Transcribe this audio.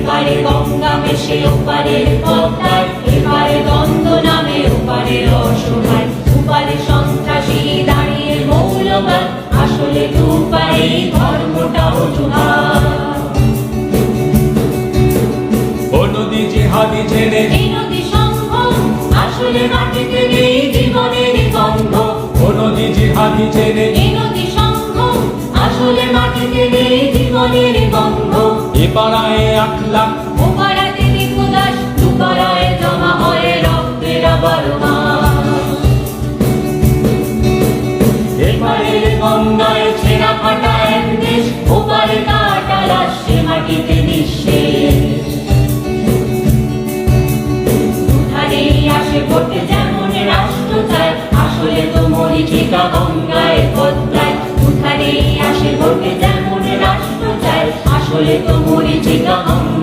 এপারে গঙ্গা মেশে ওপারে পদ্মায়, এপারে দ্বন্দ্ব নামে ওপারে অসহায়, ওপারে সন্ত্রাসী দাঁড়িয়ে মৌলবাদ, আসলে দুপারে ধর্মটা অজুহাত। ও নদী জিহাদি ছেড়ে এই নদী সংঘ, আসলে মাটিতে নেই জীবনের গন্ধ। ও নদী জিহাদি ছেড়ে এই নদী সংঘ, আসলে মাটিতে নেই জীবনের গন্ধ। এ পাড়ায় 8 লাখ, ও পাড়াতে নিকোলাস, দু পাড়ায় জমা হয় রক্তের বরমাস। এপারে গঙ্গায় ছেঁড়া ফাটা এক দেশ, ওপারে কাটা লাশ, সে মাটিতে নিঃশেষ। দুধারেই আসে ভোটে যেমন রাষ্ট্র চায়, আসলে তো মরীচিকা গঙ্গায় পদ্মায়। দুধারেই আসে ভোটে যেমন রাষ্ট্র চায়, আসলে তো মরীচিকা গঙ্গায়।